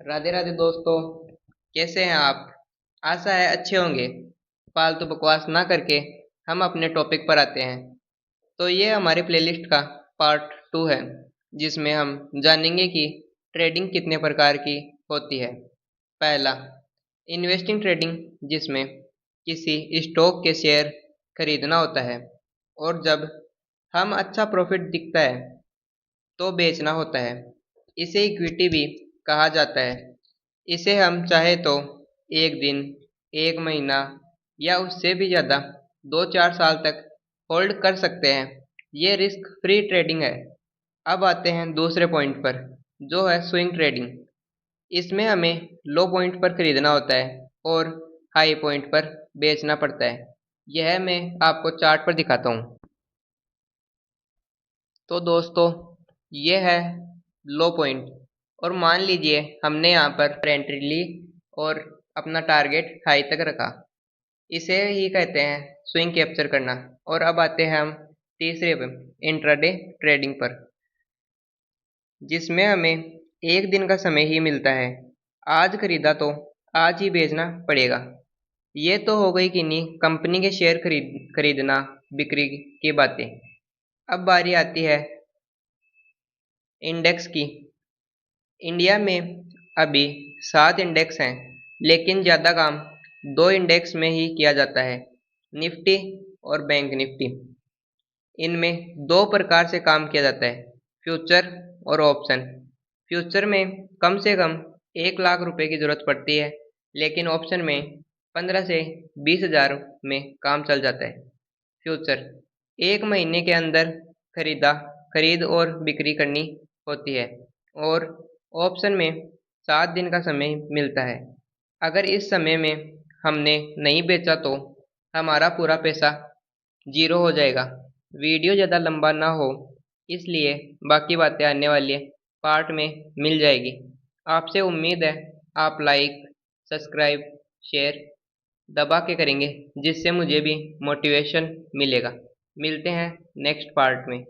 राधे राधे दोस्तों। कैसे हैं आप? आशा है अच्छे होंगे। फालतू बकवास ना करके हम अपने टॉपिक पर आते हैं। तो ये हमारी प्लेलिस्ट का पार्ट 2 है, जिसमें हम जानेंगे कि ट्रेडिंग कितने प्रकार की होती है। पहला, इन्वेस्टिंग ट्रेडिंग, जिसमें किसी स्टॉक के शेयर खरीदना होता है और जब हम अच्छा प्रॉफिट दिखता है तो बेचना होता है। इसे इक्विटी भी कहा जाता है। इसे हम चाहे तो एक दिन, एक महीना या उससे भी ज़्यादा 2-4 साल तक होल्ड कर सकते हैं। ये रिस्क फ्री ट्रेडिंग है। अब आते हैं दूसरे पॉइंट पर, जो है स्विंग ट्रेडिंग। इसमें हमें लो पॉइंट पर खरीदना होता है और हाई पॉइंट पर बेचना पड़ता है। यह मैं आपको चार्ट पर दिखाता हूँ। तो दोस्तों, ये है लो पॉइंट। और मान लीजिए हमने यहाँ पर एंट्री ली और अपना टारगेट हाई तक रखा। इसे ही कहते हैं स्विंग कैप्चर करना। और अब आते हैं हम तीसरे पे, इंट्राडे ट्रेडिंग पर, जिसमें हमें एक दिन का समय ही मिलता है। आज खरीदा तो आज ही बेचना पड़ेगा। ये तो हो गई कि नहीं कंपनी के शेयर खरीदना बिक्री की बातें। अब बारी आती है इंडेक्स की। इंडिया में अभी 7 इंडेक्स हैं, लेकिन ज़्यादा काम 2 इंडेक्स में ही किया जाता है, निफ्टी और बैंक निफ्टी। इनमें दो प्रकार से काम किया जाता है, फ्यूचर और ऑप्शन। फ्यूचर में कम से कम 1 लाख रुपए की ज़रूरत पड़ती है, लेकिन ऑप्शन में 15 से 20 हज़ार में काम चल जाता है। फ्यूचर 1 महीने के अंदर खरीद और बिक्री करनी होती है और ऑप्शन में 7 दिन का समय मिलता है। अगर इस समय में हमने नहीं बेचा तो हमारा पूरा पैसा जीरो हो जाएगा। वीडियो ज़्यादा लंबा ना हो, इसलिए बाकी बातें आने वाले पार्ट में मिल जाएगी। आपसे उम्मीद है आप लाइक, सब्सक्राइब, शेयर दबा के करेंगे, जिससे मुझे भी मोटिवेशन मिलेगा। मिलते हैं नेक्स्ट पार्ट में।